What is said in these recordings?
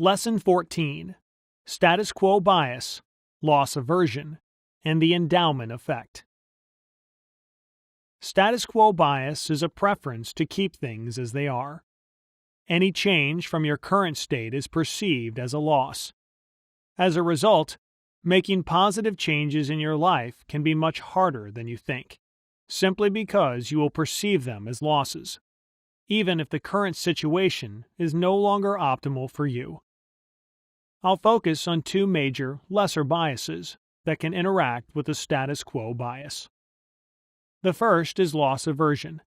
Lesson 14. Status quo bias, loss aversion, and the endowment effect. Status quo bias is a preference to keep things as they are. Any change from your current state is perceived as a loss. As a result, making positive changes in your life can be much harder than you think, simply because you will perceive them as losses, even if the current situation is no longer optimal for you. I'll focus on two major, lesser biases that can interact with the status quo bias. The first is loss aversion,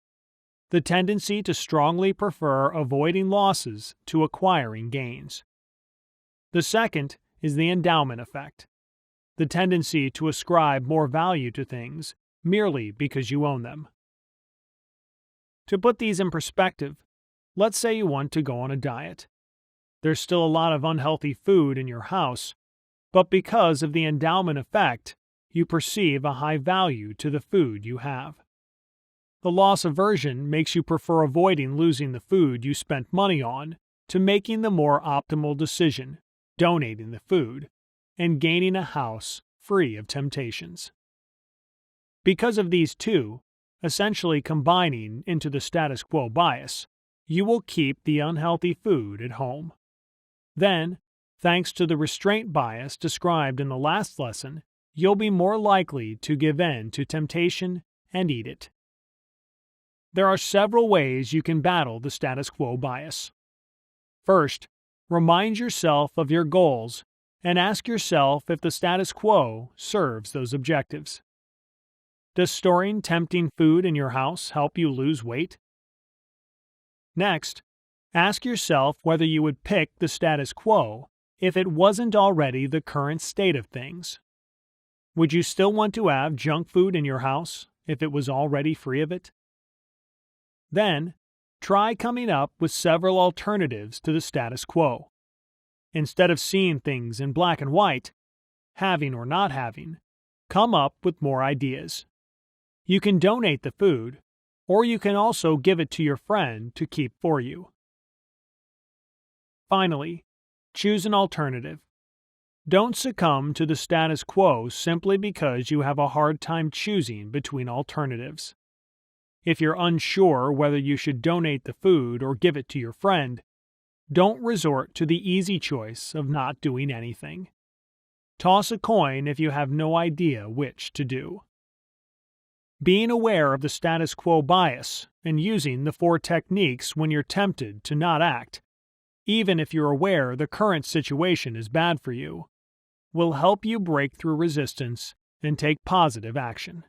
the tendency to strongly prefer avoiding losses to acquiring gains. The second is the endowment effect, the tendency to ascribe more value to things merely because you own them. To put these in perspective, let's say you want to go on a diet. There's still a lot of unhealthy food in your house, but because of the endowment effect, you perceive a high value to the food you have. The loss aversion makes you prefer avoiding losing the food you spent money on to making the more optimal decision, donating the food, and gaining a house free of temptations. Because of these two, essentially combining into the status quo bias, you will keep the unhealthy food at home. Then, thanks to the restraint bias described in the last lesson, you'll be more likely to give in to temptation and eat it. There are several ways you can battle the status quo bias. First, remind yourself of your goals and ask yourself if the status quo serves those objectives. Does storing tempting food in your house help you lose weight? Next, ask yourself whether you would pick the status quo if it wasn't already the current state of things. Would you still want to have junk food in your house if it was already free of it? Then, try coming up with several alternatives to the status quo. Instead of seeing things in black and white, having or not having, come up with more ideas. You can donate the food, or you can also give it to your friend to keep for you. Finally, choose an alternative. Don't succumb to the status quo simply because you have a hard time choosing between alternatives. If you're unsure whether you should donate the food or give it to your friend, don't resort to the easy choice of not doing anything. Toss a coin if you have no idea which to do. Being aware of the status quo bias and using the 4 techniques when you're tempted to not act, even if you're aware the current situation is bad for you, will help you break through resistance and take positive action.